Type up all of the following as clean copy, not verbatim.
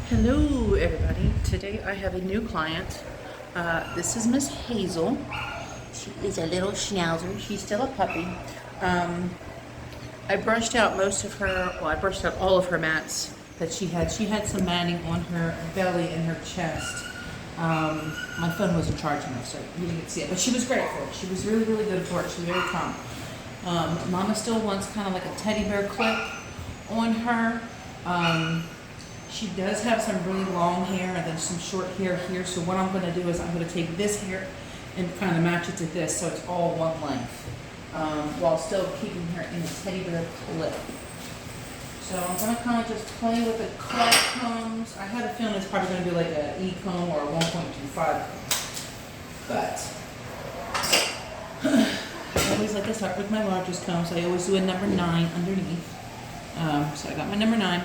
Hello everybody. Today I have a new client. This is Miss Hazel. She is a little schnauzer. She's still a puppy. I brushed out I brushed out all of her mats that she had. She had some matting on her belly and her chest. My phone wasn't charging enough, so you didn't get to see it. But she was great for it. She was really, really good for it. She was very calm. Mama still wants kind of like a teddy bear clip on her. She does have some really long hair and then some short hair here. So what I'm going to do is I'm going to take this hair and kind of match it to this so it's all one length while still keeping her in a teddy bear clip. So I'm going to kind of just play with the claw combs. I had a feeling it's probably going to be like an E comb or a 1.25 comb. But I always like to start with my largest comb. So I always do a number 9 underneath. So I got my number 9.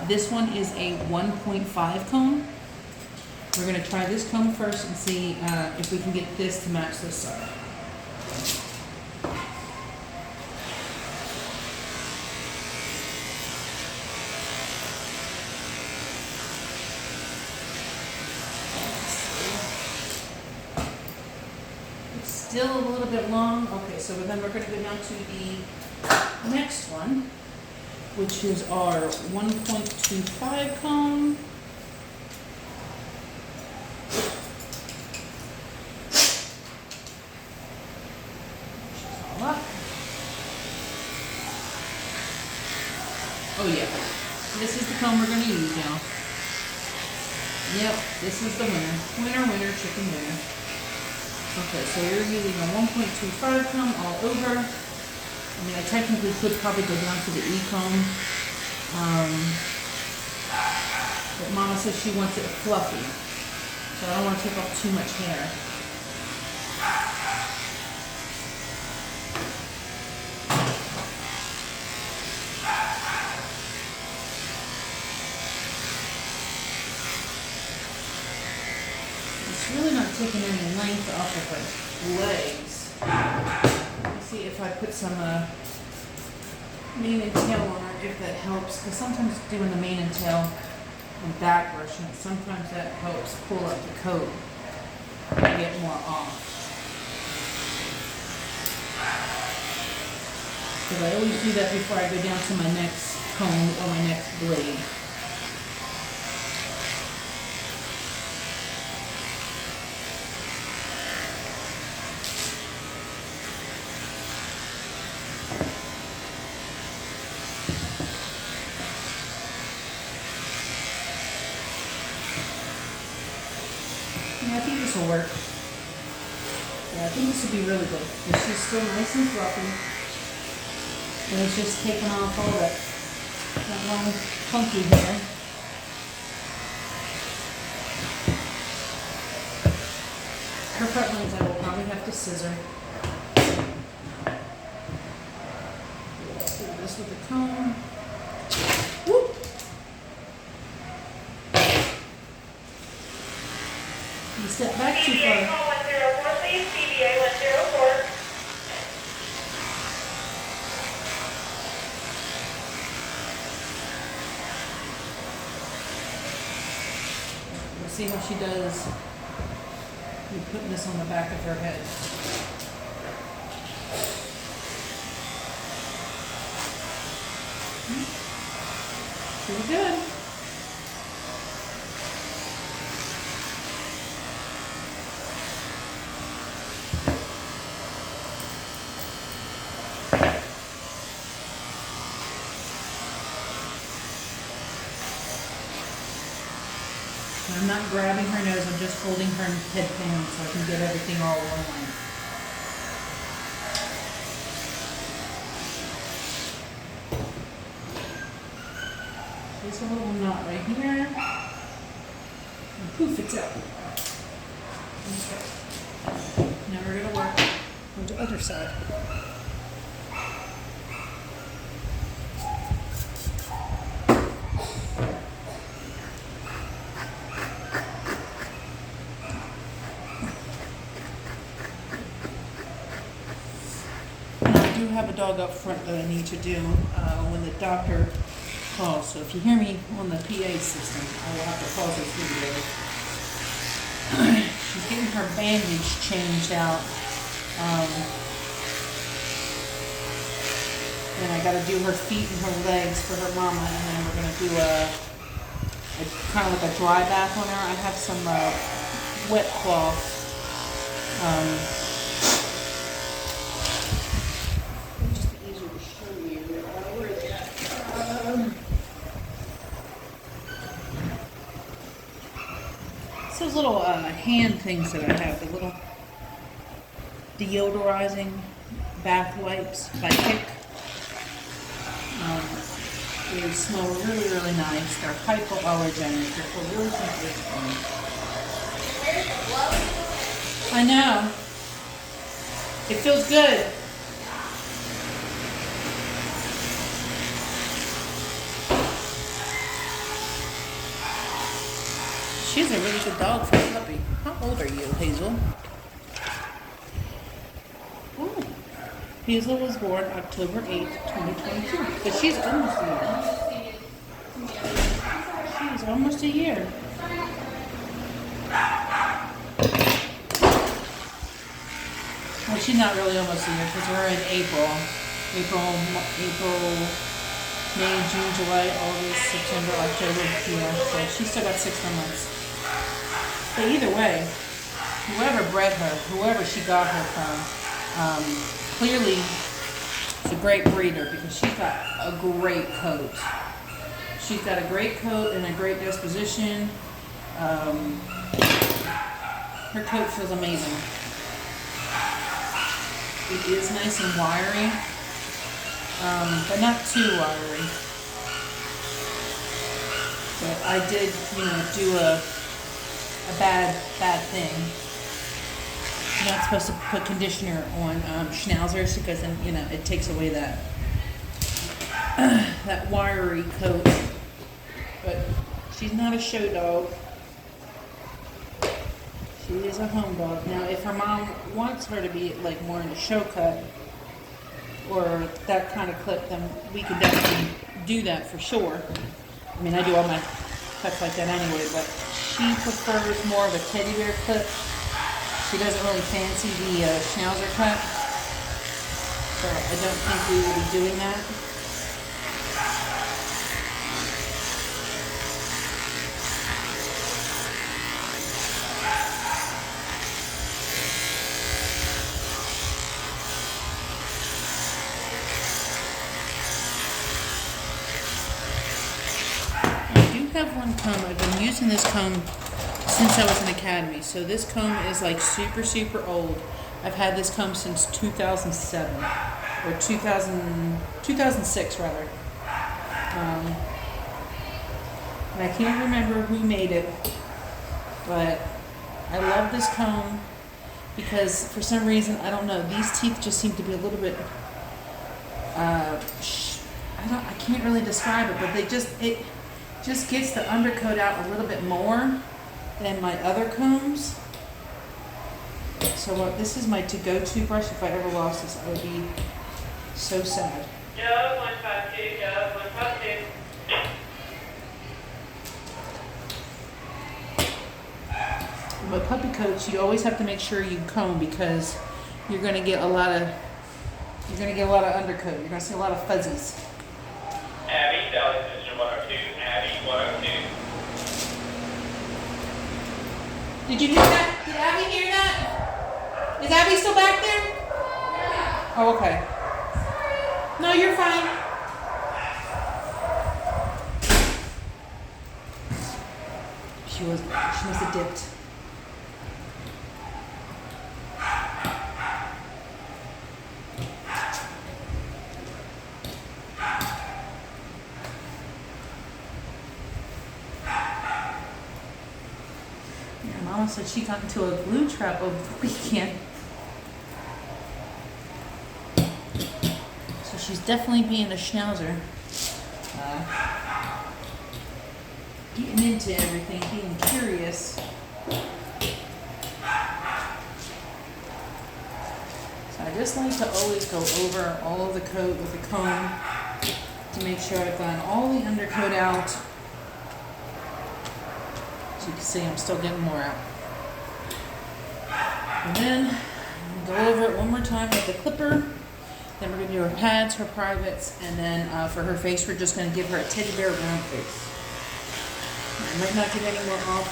This one is a 1.5 comb. We're going to try this comb first and see if we can get this to match this side. It's still a little bit long. Okay, so then we're going to go down to the next one, which is our 1.25 comb. All up. Oh yeah, this is the comb we're going to use now. Yep, this is the winner. Winner, winner, chicken winner. Okay, so you're using a 1.25 comb all over. I mean, I technically could probably go down to the E comb, but Mama says she wants it fluffy, so I don't want to take off too much hair. It's really not taking any length off of her legs. Let me see if I put some mane and tail on her, if that helps, because sometimes doing the mane and tail and back brushing, sometimes that helps pull up the coat and get more off. Because I always do that before I go down to my next comb or my next blade. Yeah, I think this will work. Yeah, I think this will be really good. It's just still nice and fluffy. And it's just taking off all that long, funky hair. Her front lines I will probably have to scissor. Let's do this with the comb. Whoop! You step back too far. Call 104, please. CBA 104. Let's see how she does. You're putting this on the back of her head. Pretty good. I'm not grabbing her nose, I'm just holding her head down so I can get everything all one way. There's a little knot right here. And poof, it's out. Okay. Now we're going to work on the other side. I do have a dog up front that I need to do when the doctor calls. So if you hear me on the PA system, I will have to pause this video. She's getting her bandage changed out. And I gotta do her feet and her legs for her mama, and then we're gonna do a kind of like a dry bath on her. I have some wet cloth. It'll just be easier to show you. Where is that? It's those little hand things that I have, the little deodorizing bath wipes by Kick. They smell really, really nice. They're hypoallergenic. They're for really sensitive skin. I know. It feels good. She's a really good dog for a puppy. How old are you, Hazel? Oh. Hazel was born October 8th, 2022. But she's almost a year. She's almost a year. Well, she's not really almost a year because we're in April, May, June, July, August, September, October. Yeah, so she's still got 6 more months. But either way, whoever bred her, whoever she got her from, clearly it's a great breeder because she's got a great coat. She's got a great coat and a great disposition. Her coat feels amazing. It is nice and wiry, but not too wiry. But I did, do a bad thing. You're not supposed to put conditioner on schnauzers because then, it takes away that that wiry coat. But she's not a show dog. She is a home dog. Now, if her mom wants her to be like more in a show cut or that kind of clip, then we can definitely do that for sure. I mean, I do all my cuts like that anyway, but she prefers more of a teddy bear clip. She doesn't really fancy the schnauzer cut, so I don't think we will be doing that. I do have one comb. I've been using this comb since I was in academy. So this comb is like super, super old. I've had this comb since 2007 or 2006 rather. And I can't remember who made it, but I love this comb because for some reason, I don't know, these teeth just seem to be a little bit, I can't really describe it, but it just gets the undercoat out a little bit more than my other combs. So this is my to-go toothbrush. If I ever lost this, I would be so sad. Joe, 152, Joe, 152. But puppy coats, you always have to make sure you comb because you're going to get a lot of undercoat. You're going to see a lot of fuzzies. Abby, Sally, Sister 102, Abby, 102. Did you hear that? Did Abby hear that? Is Abby still back there? Yeah. Oh, okay. No, you're fine. She must have dipped. Mama said she got into a glue trap over the weekend. So she's definitely being a schnauzer. Getting into everything, being curious. So I just like to always go over all of the coat with a comb. to make sure I've gotten all the undercoat out. So you can see I'm still getting more out. And then go over it one more time with the clipper. Then we're going to do her pads, her privates, and then for her face, we're just going to give her a teddy bear round face. I might not get any more off.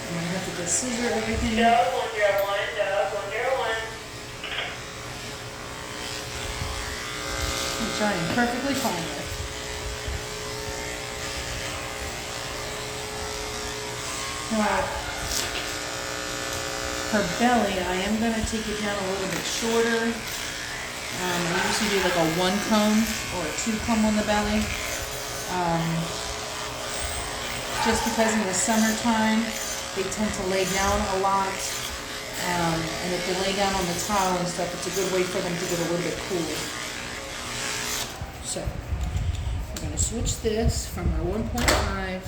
I'm going to have to just scissor everything. Doug 101, Doug 101. Which I am perfectly fine with. Now, her belly, I am going to take it down a little bit shorter. I usually do like a 1 comb or a 2 comb on the belly. Just because in the summertime, they tend to lay down a lot. And if they lay down on the towel and stuff, it's a good way for them to get a little bit cooler. So, we're going to switch this from our 1.5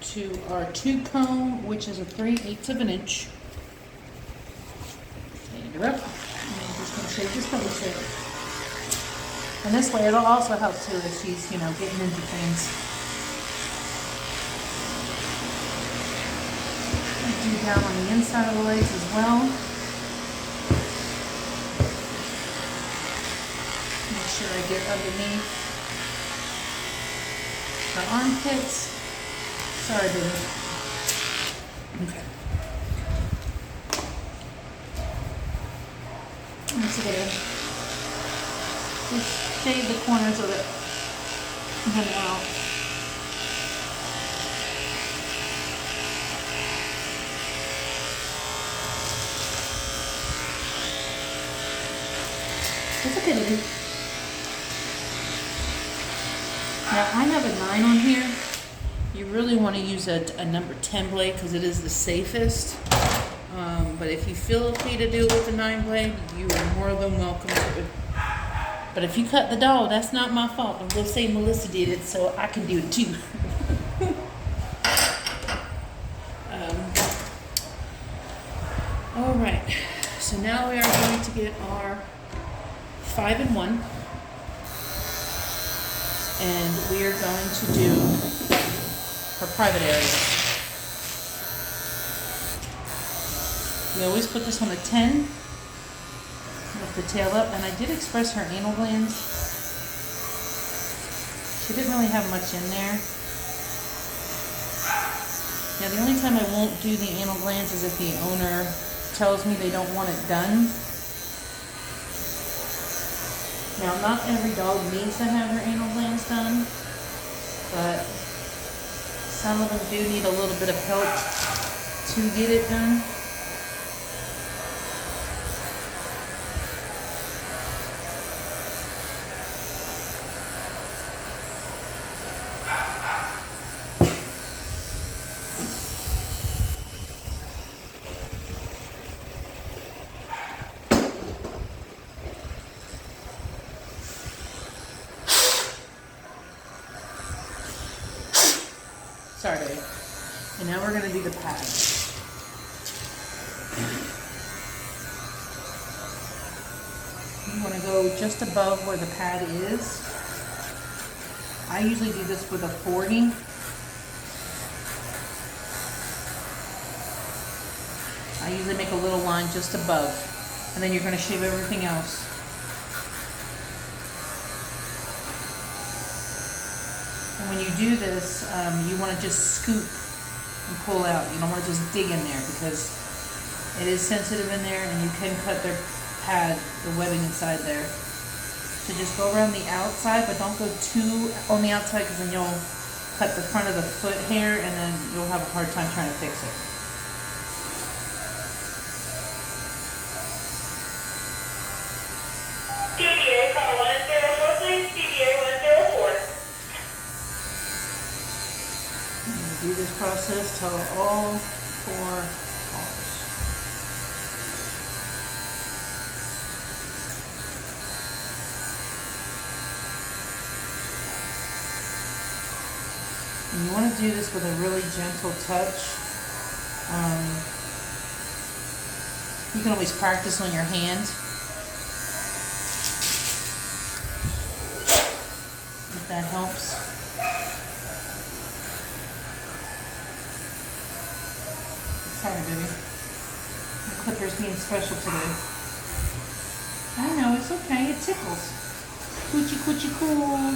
to our 2 comb, which is a 3/8 of an inch. Stand her up. And I'm just going to shave just a little bit. And this way, it'll also help too if she's, getting into things. Do down on the inside of the legs as well. Make sure I get underneath the armpits. Sorry, baby. Okay. Once again, just shave the corners of it and then out. It's okay, baby. Now I have a 9 on here. You really want to use a number 10 blade because it is the safest. But if you feel okay to do it with a 9 blade, you are more than welcome to it. But if you cut the dog, that's not my fault. I'm going to say Melissa did it, so I can do it too. All right. So now we are going to get our 5-in-1. And we are going to do her private area. We always put this on a 10 with the tail up, and I did express her anal glands. She didn't really have much in there. Now the only time I won't do the anal glands is if the owner tells me they don't want it done. Now not every dog needs to have their anal glands done, but some of them do need a little bit of help to get it done. Sorry, baby. And now we're going to do the pad. You want to go just above where the pad is. I usually do this with a 40. I usually make a little line just above. And then you're going to shave everything else. And when you do this, you want to just scoop and pull out. You don't want to just dig in there because it is sensitive in there and you can cut their pad, the webbing inside there. So just go around the outside, but don't go too on the outside because then you'll cut the front of the foot hair and then you'll have a hard time trying to fix it. TBA call 104, please. TBA 104. Do this process till all 4 calls. And you want to do this with a really gentle touch. You can always practice on your hand. that helps. Sorry, baby. The clipper's being special today. I know, it's okay. It tickles. Coochie coochie cool.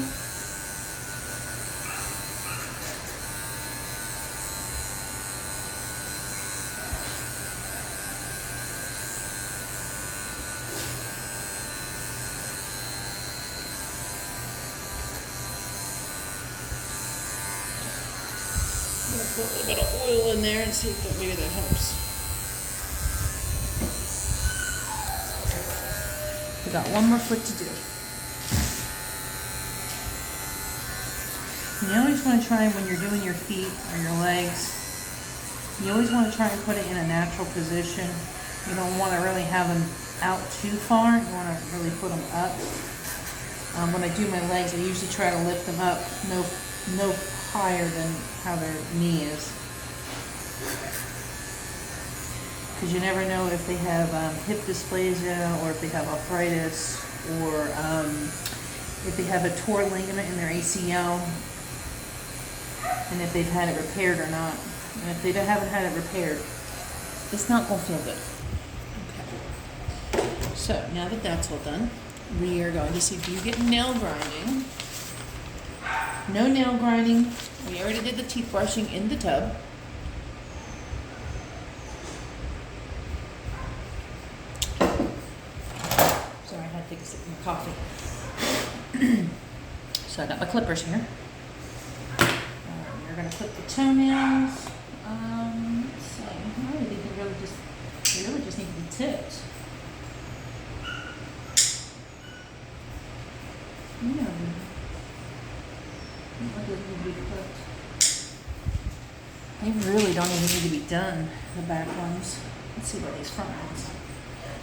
Put a little bit of oil in there and see if maybe that helps. We got one more foot to do. You always want to try when you're doing your feet or your legs, you always want to try and put it in a natural position. You don't want to really have them out too far. You want to really put them up. When I do my legs, I usually try to lift them up no higher than how their knee is, because you never know if they have hip dysplasia, or if they have arthritis, or if they have a torn ligament in their ACL, and if they've had it repaired or not. And if they haven't had it repaired, it's not going to feel good. Okay. So now that that's all done, we are going to see if you get nail grinding. No nail grinding. We already did the teeth brushing in the tub. Sorry, I had to take a sip of my coffee. So I got my clippers here. We're going to clip the toenails. Let's see. I really think they really just need to be tipped. Yeah. They really don't even need to be done, the back ones. Let's see about these front ones.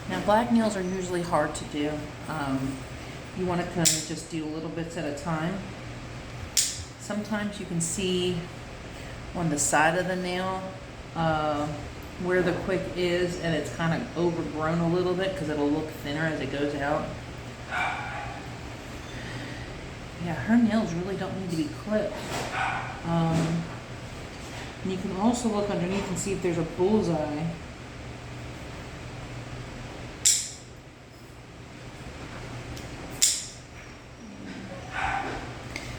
Now, black nails are usually hard to do. You want to kind of just do little bits at a time. Sometimes you can see on the side of the nail where the quick is, and it's kind of overgrown a little bit because it'll look thinner as it goes out. Yeah, her nails really don't need to be clipped. And you can also look underneath and see if there's a bullseye.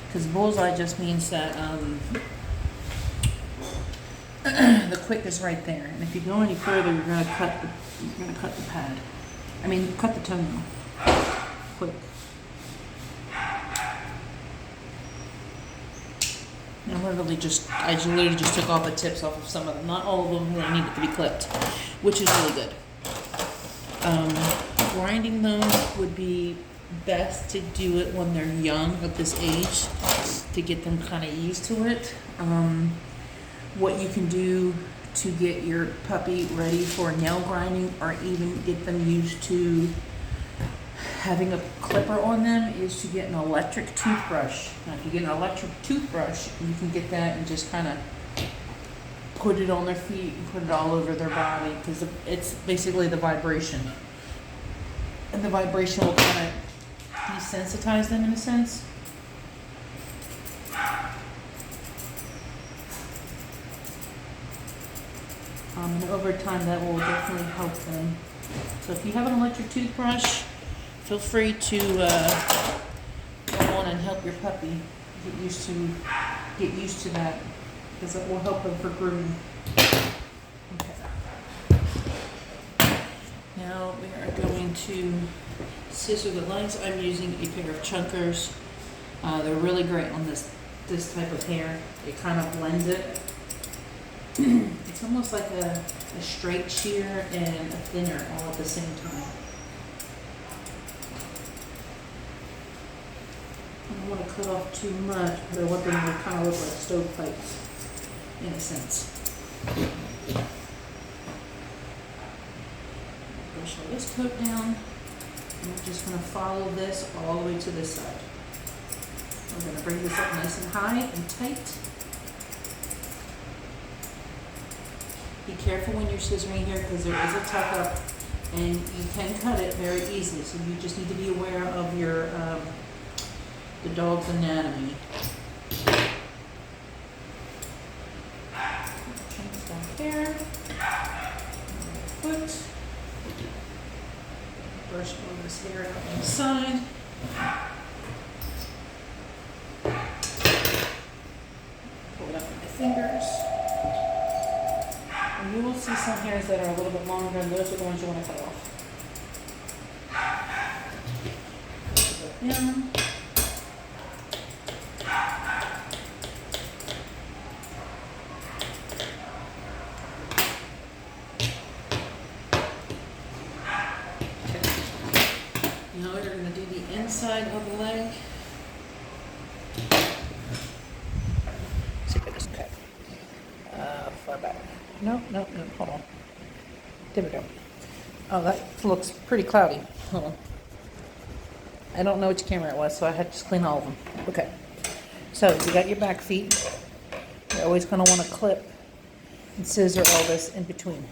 Because bullseye just means that the quick is right there. And if you go any further, you're gonna cut the pad. I mean, cut the toenail. Quick. I literally just took all the tips off of some of them. Not all of them really needed to be clipped, which is really good. Grinding them would be best to do it when they're young at this age to get them kind of used to it. What you can do to get your puppy ready for nail grinding, or even get them used to having a clipper on them, is to get an electric toothbrush. Now, if you get an electric toothbrush, you can get that and just kind of put it on their feet and put it all over their body, because it's basically the vibration. And the vibration will kind of desensitize them in a sense. And over time, that will definitely help them. So if you have an electric toothbrush, feel free to go on and help your puppy get used to that, because it will help them for grooming. Okay. Now we are going to scissor the legs. I'm using a pair of chunkers. They're really great on this type of hair. They kind of blend it. It's almost like a straight shear and a thinner all at the same time. I don't want to cut off too much, but I want them to kind of look like stovepipes, in a sense. Brush all this coat down, and we're just going to follow this all the way to this side. We're going to bring this up nice and high and tight. Be careful when you're scissoring here, because there is a tuck up, and you can cut it very easily. So you just need to be aware of your the dog's anatomy. Chunks down here. Foot. Brush all this hair out on the side. Pull it up with my fingers. And you will see some hairs that are a little bit longer, and those are the ones you want to cut off. Yeah. Now we're going to do the inside of the leg. See if I just cut. Far back. No, hold on. There we go. Oh, that looks pretty cloudy. Hold on. I don't know which camera it was, so I had to just clean all of them. Okay. So you got your back feet. You're always going to want to clip and scissor all this in between.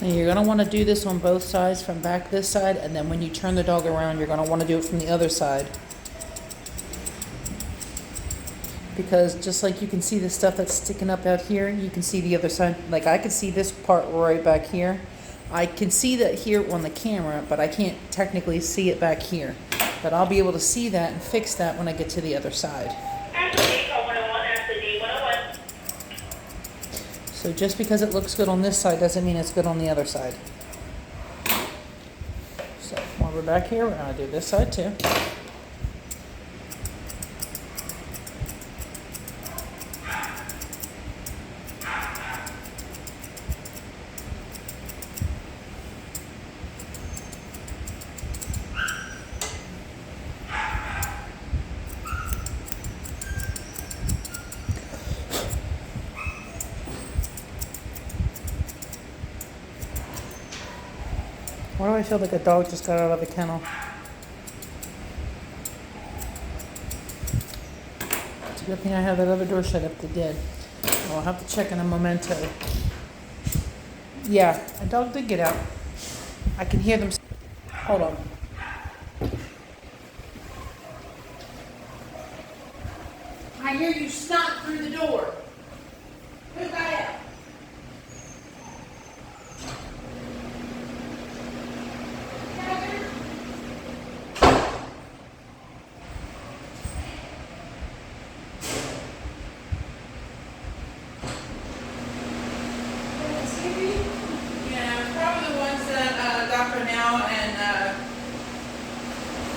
Now you're going to want to do this on both sides, from back this side, and then when you turn the dog around, you're going to want to do it from the other side. Because just like you can see the stuff that's sticking up out here, you can see the other side. Like I can see this part right back here. I can see that here on the camera, but I can't technically see it back here. But I'll be able to see that and fix that when I get to the other side. So just because it looks good on this side doesn't mean it's good on the other side. So while we're back here, we're going to do this side too. Why do I feel like a dog just got out of a kennel? It's a good thing I have that other door shut if they did. I'll have to check in a memento. Yeah, a dog did get out. I can hear them. Hold on. I hear you snot through the door. Who got out?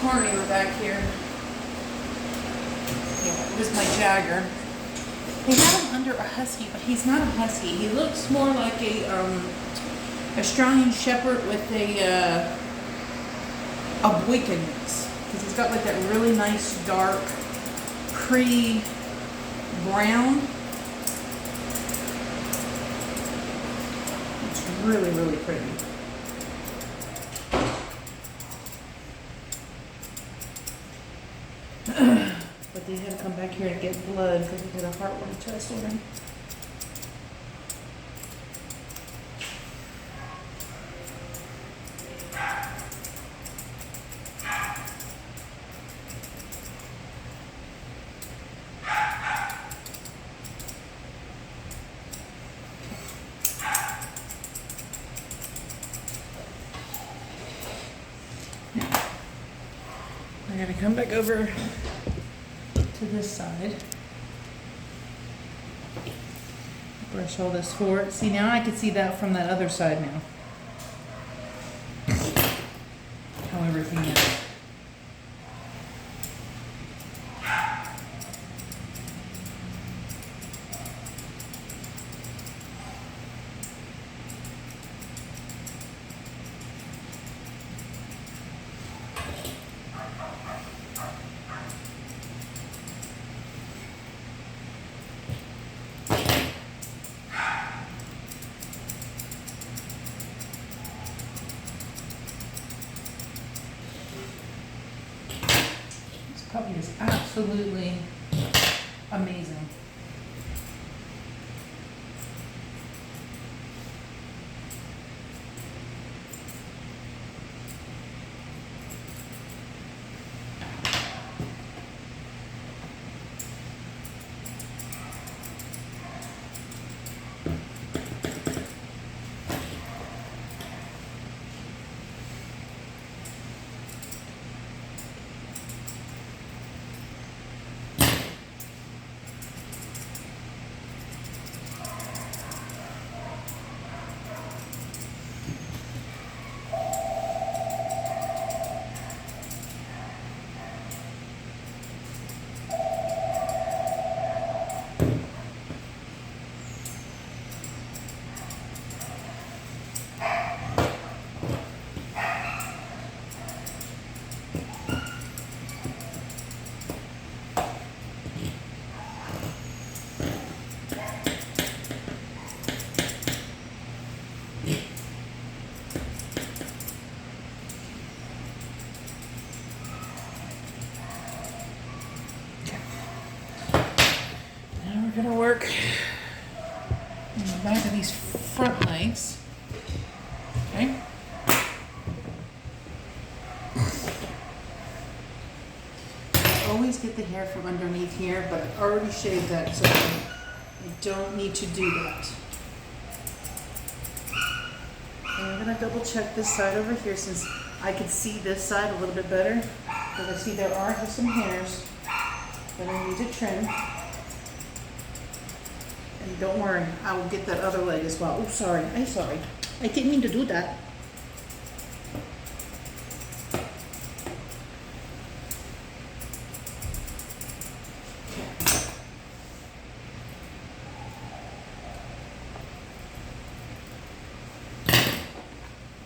Corny were back here. Yeah, it was my Jagger. They had him under a husky, but he's not a husky. He looks more like a Australian Shepherd with a Boykin mix, because he's got like that really nice dark pre-brown. It's really, really pretty. But they had to come back here and get blood because he had a heartworm test on him. I'm going to come back over to this side. Brush all this forward. See, now I can see that from that other side now. How everything is. absolutely amazing. We're gonna work in the back of these front legs. Okay. I always get the hair from underneath here, but I already shaved that, so I don't need to do that. And I'm gonna double check this side over here since I can see this side a little bit better. Because I see there are some hairs that I need to trim. And don't worry, I will get that other leg as well. Oh, sorry. I'm sorry. I didn't mean to do that.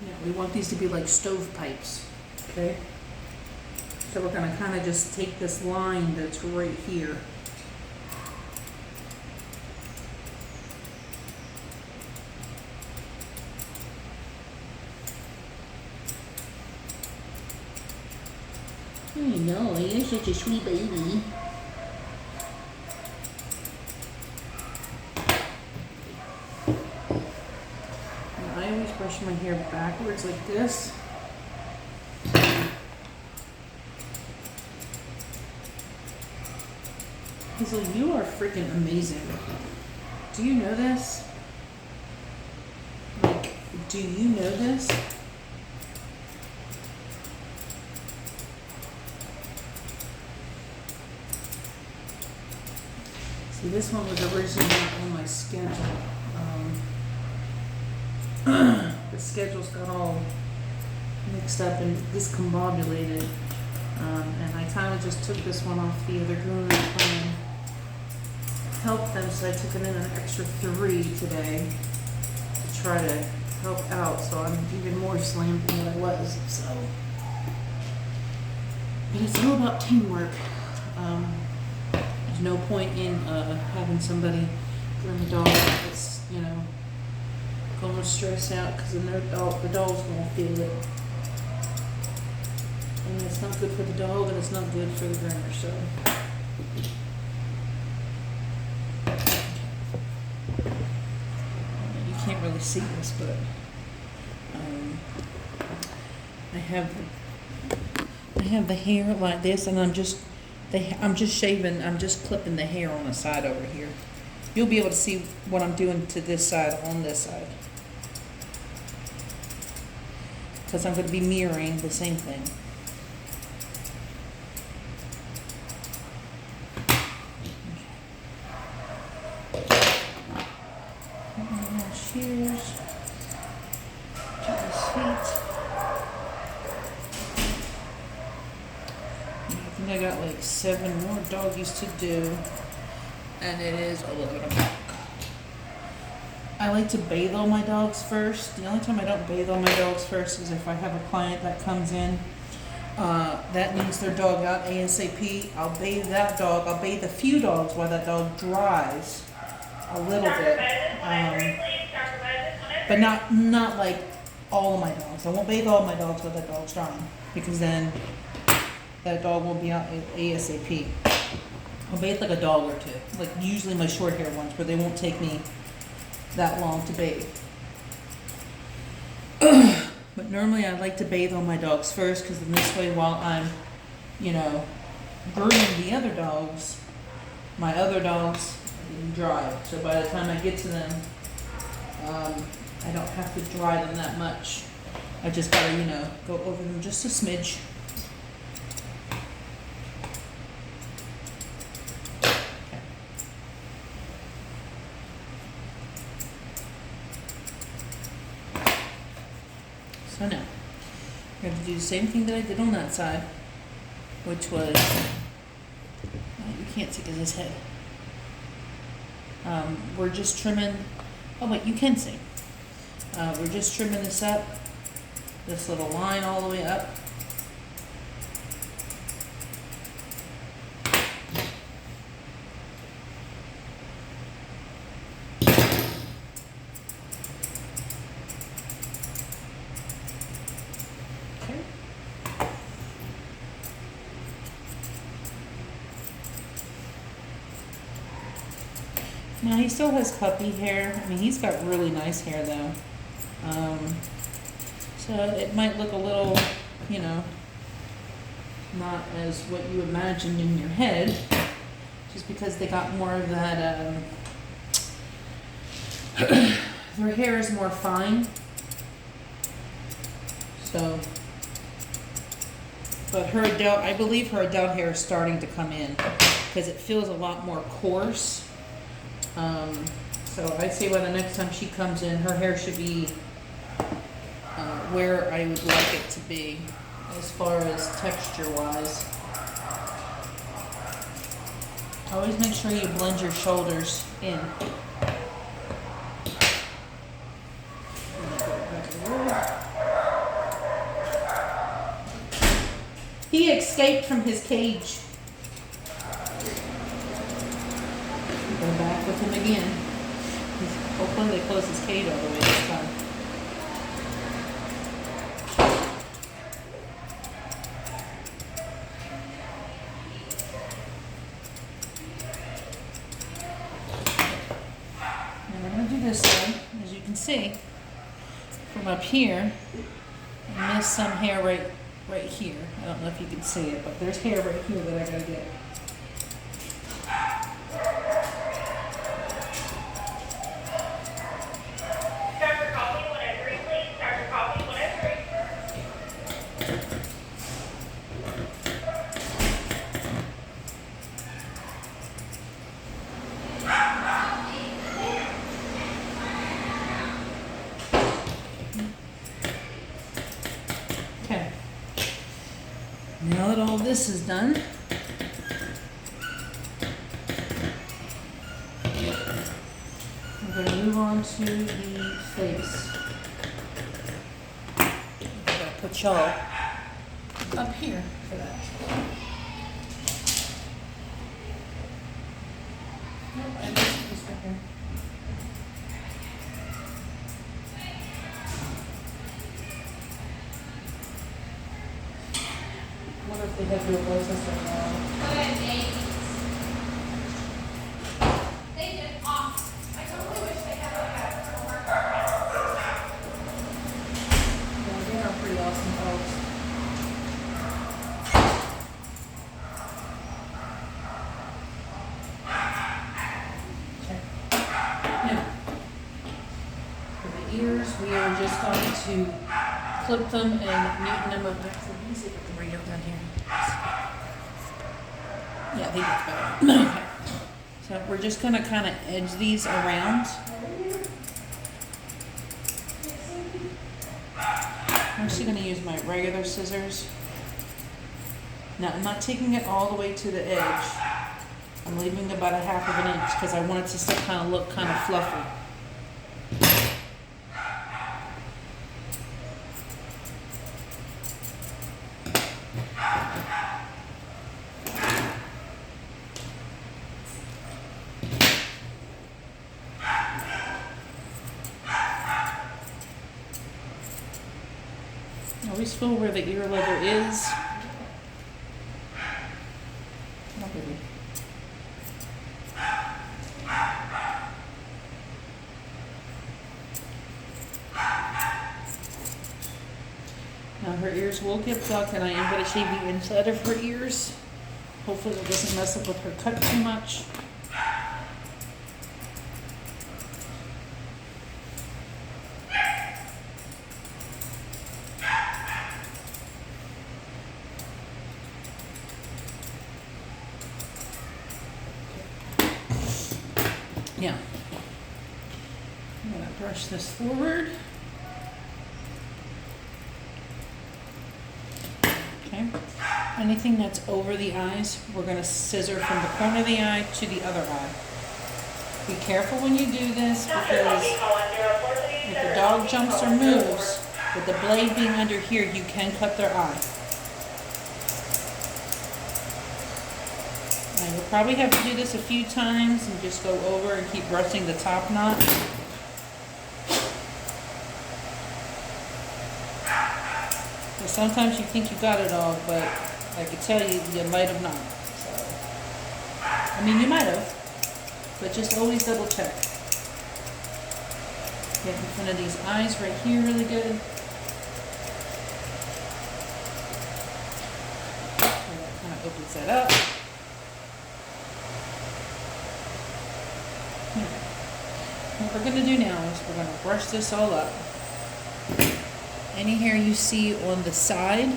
Yeah, we want these to be like stovepipes, okay? So we're gonna kind of just take this line that's right here. I know, you're such a sweet baby. And I always brush my hair backwards like this. Hazel, you are freaking amazing. Do you know this? Like, do you know this? See, this one was originally not on my schedule. The schedules got all mixed up and discombobulated. And I kind of just took this one off the other grooming plan. Helped them, so I took it in an extra 3 today to try to help out. So I'm even more slammed than what I was. So, but it's all about teamwork. There's no point in having somebody groom a dog that's, you know, going to stress out because the dog's going to feel it. And it's not good for the dog and it's not good for the groomer, so. You can't really see this, but I have the hair like this, and I'm just shaving, I'm just clipping the hair on the side over here. You'll be able to see what I'm doing to this side on this side. Because I'm going to be mirroring the same thing. Shears to his feet. I think I got like 7 more doggies to do, and it is 11 o'clock. I like to bathe all my dogs first. The only time I don't bathe all my dogs first is if I have a client that comes in that needs their dog out ASAP. I'll bathe that dog. I'll bathe a few dogs while that dog dries a little bit. But not like all of my dogs. I won't bathe all my dogs while that dog's drying, because then that dog will be out ASAP. I'll bathe like a dog or two, like usually my short hair ones, where they won't take me that long to bathe. But normally I like to bathe on my dogs first, because then this way while I'm, you know, grooming the other dogs, my other dogs are dry. So by the time I get to them, I don't have to dry them that much. I just gotta, you know, go over them just a smidge. So now, we're going to do the same thing that I did on that side, which was, well, you can't see because his head. We're just trimming, oh wait, you can see. We're just trimming this up, this little line all the way up. Now he still has puppy hair. I mean, he's got really nice hair though. So it might look a little, you know, not as what you imagined in your head, just because they got more of that, their hair is more fine. So, but her adult, I believe her adult hair is starting to come in because it feels a lot more coarse. So I'd say by the next time she comes in, her hair should be where I would like it to be as far as texture wise. Always make sure you blend your shoulders in. He escaped from his cage. Go back with him again. Hopefully they close his cage all the way this time. Now we're going to do this side. As you can see, from up here, I missed some hair right here. I don't know if you can see it, but there's hair right here that I gotta get. Okay. Now that all this is done, we're going to move on to the face. I'm going to put y'all up here for that. Nope, I missed this right here. I wonder if they have your voices right now. They did awesome. I totally wish they had like a homework. Yeah, they are pretty awesome folks. Okay. Now, for the ears, we are just going to clip them and neaten them up. Actually, let me see if I can read it down here. Yeah, they look better. Okay. So we're just going to kind of edge these around. I'm actually going to use my regular scissors. Now, I'm not taking it all the way to the edge. I'm leaving about a half of an inch because I want it to still kind of look kind of fluffy. Always feel where the ear leather is. Oh, baby. her ears will get plucked, and I am going to shave the inside of her ears. Hopefully that doesn't mess up with her cut too much. Now, I'm going to brush this forward. Okay. Anything that's over the eyes, we're going to scissor from the corner of the eye to the other eye. Be careful when you do this, because if the dog jumps or moves, with the blade being under here, you can cut their eye. Now, you'll probably have to do this a few times and just go over and keep brushing the top knot. But sometimes you think you got it all, but I can tell you, you might have not. So, I mean, you might have, but just always double check. Get in front of these eyes right here really good. So that kind of opens that up. What we're going to do now is we're going to brush this all up. Any hair you see on the side,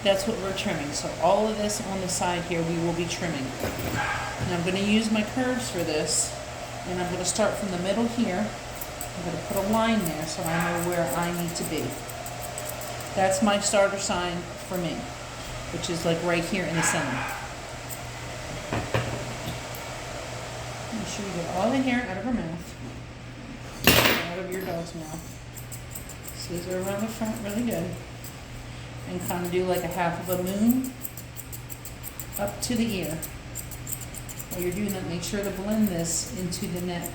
that's what we're trimming. So all of this on the side here, we will be trimming. And I'm going to use my curves for this, and I'm going to start from the middle here. I'm going to put a line there so I know where I need to be. That's my starter sign for me, which is like right here in the center. Make sure you get all the hair out of her mouth, out of your dog's mouth. Scissor around the front really good, and kind of do like a half of a moon up to the ear. While you're doing that, make sure to blend this into the neck.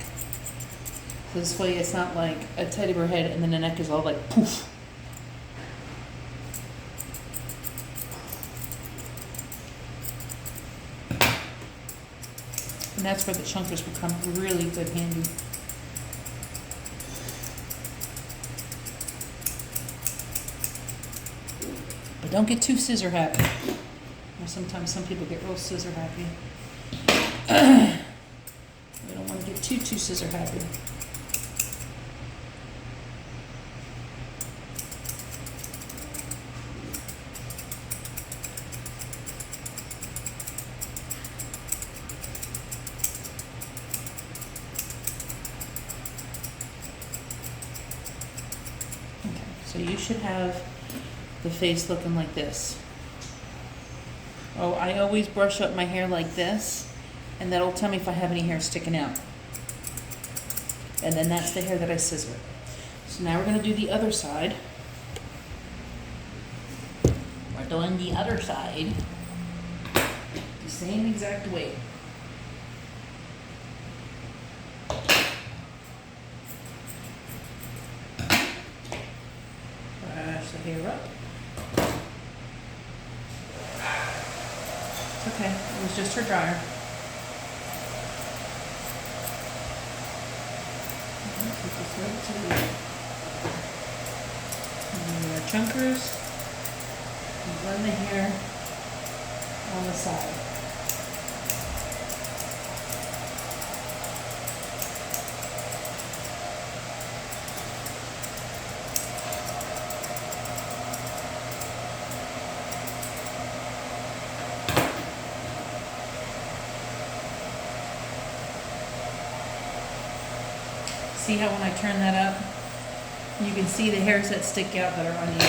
So this way it's not like a teddy bear head and then the neck is all like poof. And that's where the chunkers become really good handy. But don't get too scissor happy. Or sometimes some people get real scissor happy. We don't want to get too scissor happy. Okay, so you should have the face looking like this. Oh, I always brush up my hair like this, and that'll tell me if I have any hair sticking out. And then that's the hair that I scissor. So now we're going to do the other side. We're doing the other side the same exact way. Brush the hair up. Okay, it was just her dryer. Take this right to the our chunkers, and blend the hair on the side. See how when I turn that up, you can see the hairs that stick out that are uneven.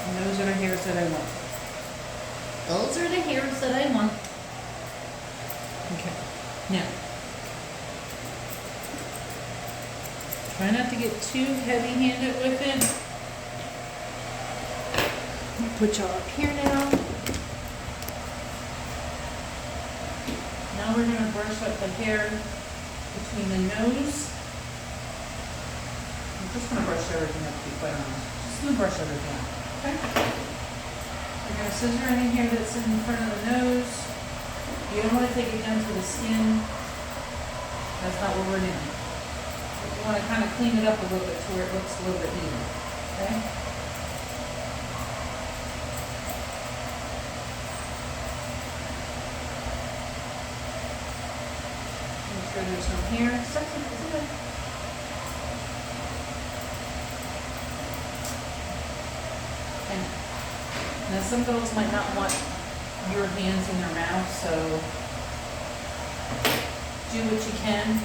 And those are the hairs that I want. Those are the hairs that I want. Okay, now, try not to get too heavy-handed with it. Put y'all up here now. Now we're going to brush up the hair between the nose. I'm just going to brush everything up, to be quite honest. Just going to brush everything up, okay? We're gonna scissor in here that's in front of the nose. You don't wanna take it down to the skin. That's not what we're doing. You wanna kinda clean it up a little bit to where it looks a little bit neater, okay? Make sure there's some hair. It's okay. And now some girls might not want your hands in their mouth, so do what you can.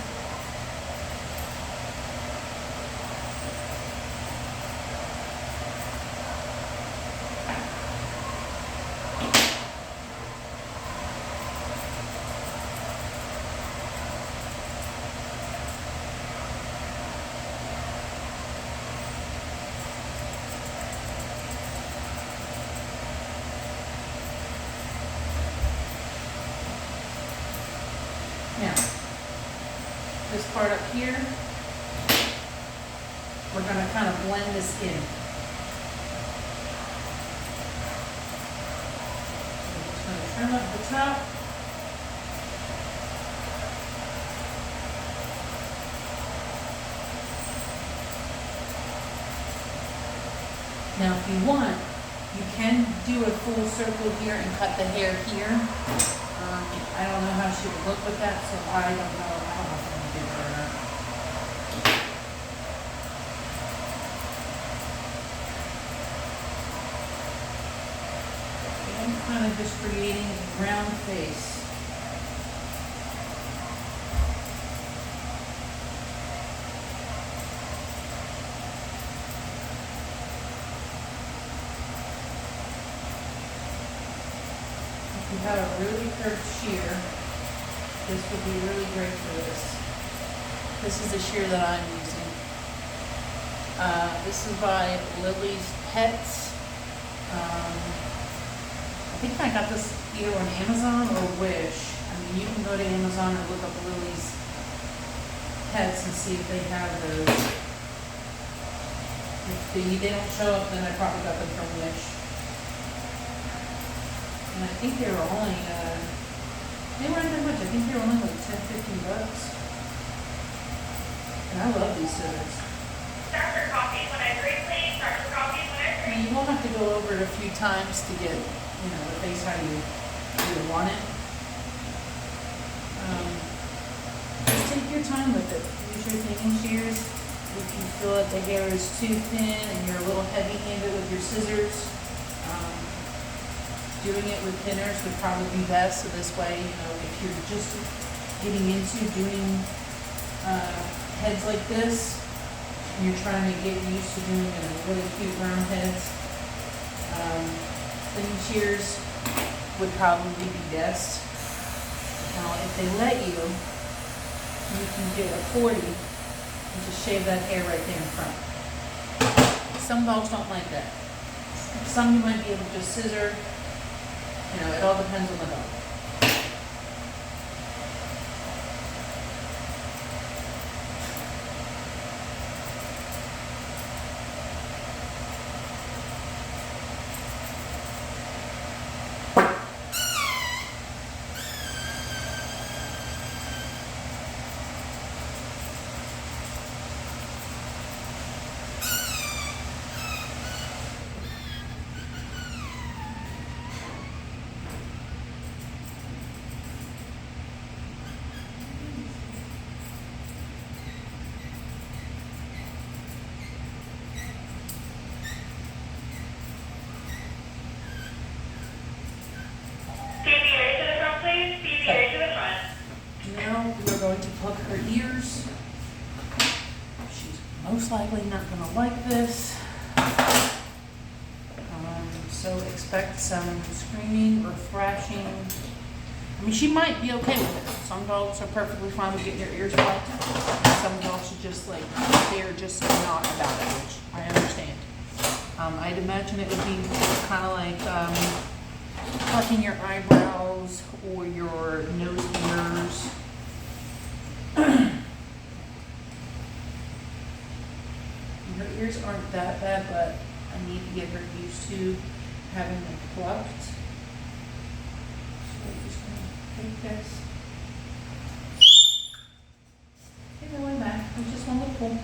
Now, this part up here, we're going to kind of blend this in. I'm just going to trim up the top. Now, if you want, you can do a full circle here and cut the hair here. I don't know how she would look with that, so I don't know if I'm going to do her or not. Okay, I'm kind of just creating a round face. If you have a really curved shear, this would be really great for this. This is the shear that I'm using. This is by Lily's Pets. I think I got this either on Amazon or Wish. I mean, you can go to Amazon and look up Lily's Pets and see if they have those. If they don't show up, then I probably got them from Wish. And I think they were only, they weren't that much. I think they were only like $10-15. And I love these scissors. Start your coffee when I drink, please. Start your coffee when I drink. And you won't have to go over it a few times to get, the face how you want it. Just take your time with it. Use your thinning shears. If you feel that the hair is too thin and you're a little heavy-handed with your scissors, doing it with thinners would probably be best. So this way, if you're just getting into doing heads like this, and you're trying to get used to doing really cute round heads, thinning shears would probably be best. Now, if they let you, you can get a 40 and just shave that hair right there in front. Some dogs don't like that. Some you might be able to just scissor. It all depends on the dog. Going to plug her ears. She's most likely not going to like this. So expect some screaming or thrashing. I mean, she might be okay with it. Some dogs are perfectly fine with getting their ears plugged. Some dogs are just like, they're just not about it, which I understand. I'd imagine it would be kind of like plucking your eyebrows or your nose hairs. Her ears aren't that bad, but I need to get her used to having them plucked. So I'm just gonna take this. Give it way back. It's just one little pull.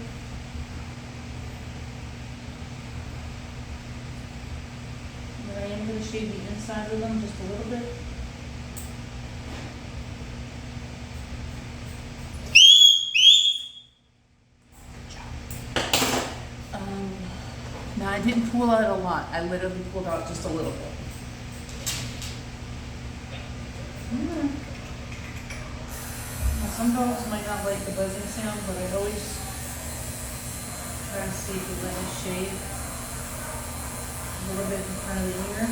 And then I am going to shave the inside of them just a little bit. Now I didn't pull out a lot. I literally pulled out just a little bit. Now some dogs might not like the buzzing sound, but I always try to see if we let it shave a little bit in front of the ear.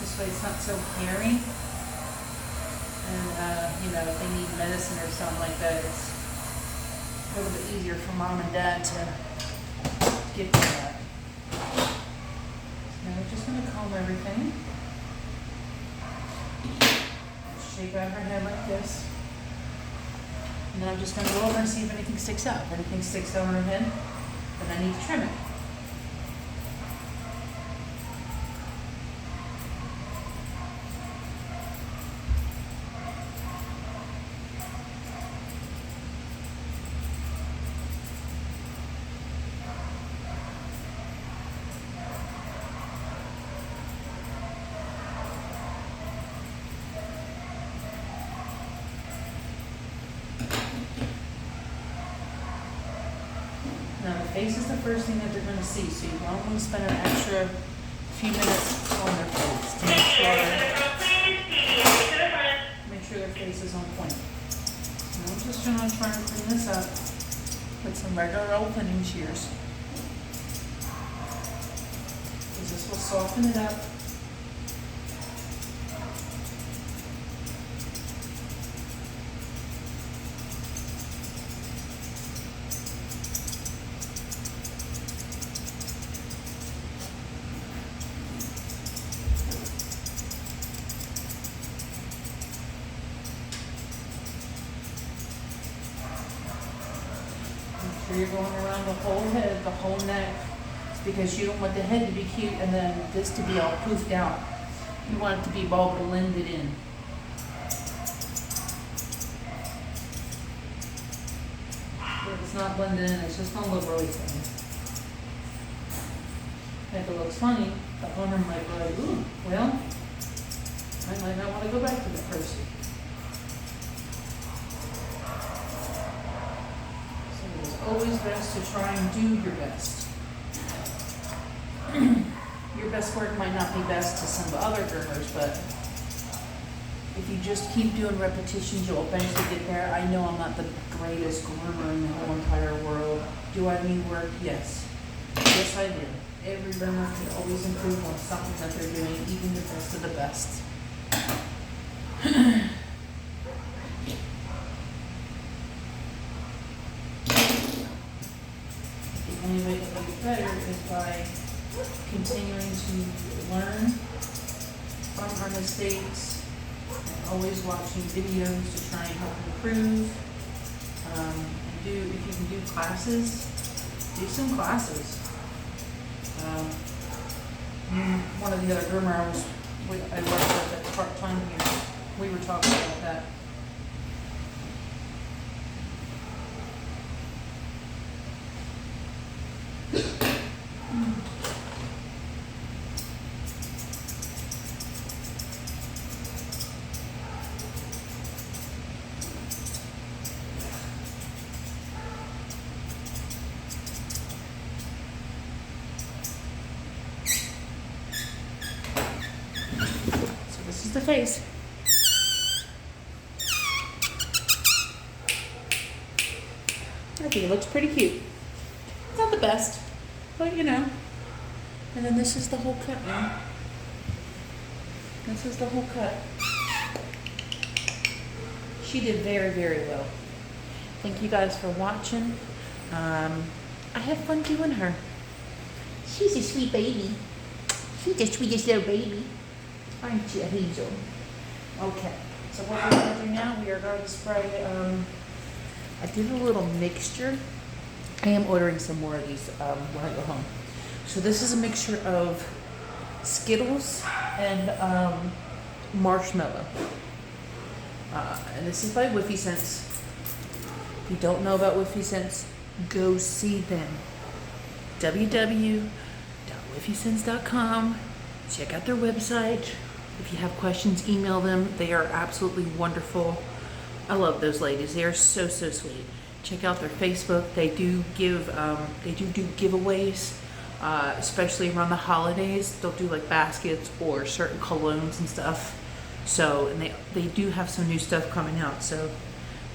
This way it's not so hairy. And you know, if they need medicine or something like that, it's a little bit easier for mom and dad to get to that. So now we're just going to comb everything. Shake out her head like this. And then I'm just going to go over and see if anything sticks out. If anything sticks out on her head, then I need to trim it. Now the face is the first thing that they're going to see, so you want to spend an extra few minutes on their face to make sure their face is on point. And I'm just going to try and clean this up with some regular old thinning shears. Because this will soften it up. Make sure you're going around the whole head, the whole neck. It's because you don't want the head to be cute and then this to be all poofed out. You want it to be all blended in. If it's not blended in, it's just going to look really funny. If it looks funny, the owner might be like, ooh, well, I might not want to go back to that person. Always best to try and do your best. Your best work might not be best to some other groomers, but if you just keep doing repetitions, you'll eventually get there. I know I'm not the greatest groomer in the whole entire world. Do I need work? Yes. Yes, I do. Every groomer can always improve on something that they're doing, even the best of the best. The only way to get better is by continuing to learn from our mistakes and always watching videos to try and help improve. If you can do classes, do some classes. One of the other groomer I worked with at part-time here, we were talking about that. The face. I think it looks pretty cute. It's not the best, but you know. And then this is the whole cut now. This is the whole cut. She did very, very well. Thank you guys for watching. I had fun doing her. She's a sweet baby. She's the sweetest little baby. Aren't you, Hazel? Okay, so what we're going to do now, we are going to spray, I did a little mixture. I am ordering some more of these when I go home. So this is a mixture of Skittles and marshmallow. And this is by Whiffy Sense. If you don't know about Whiffy Sense, go see them. www.whiffysense.com. Check out their website. If you have questions, email them. They are absolutely wonderful. I love those ladies. They are so sweet. Check out their Facebook. They do give do giveaways, especially around the holidays. They'll do like baskets or certain colognes and stuff. So, and they do have some new stuff coming out. So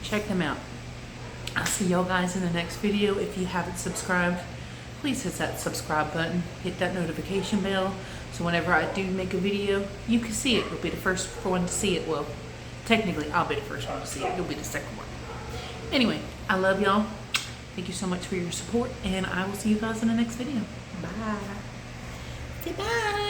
check them out. I'll see y'all guys in the next video. If you haven't subscribed, please hit that subscribe button. Hit that notification bell. So whenever I do make a video, you can see it. You'll be the first one to see it. Well, technically, I'll be the first one to see it. You'll be the second one. Anyway, I love y'all. Thank you so much for your support, and I will see you guys in the next video. Bye. Say bye.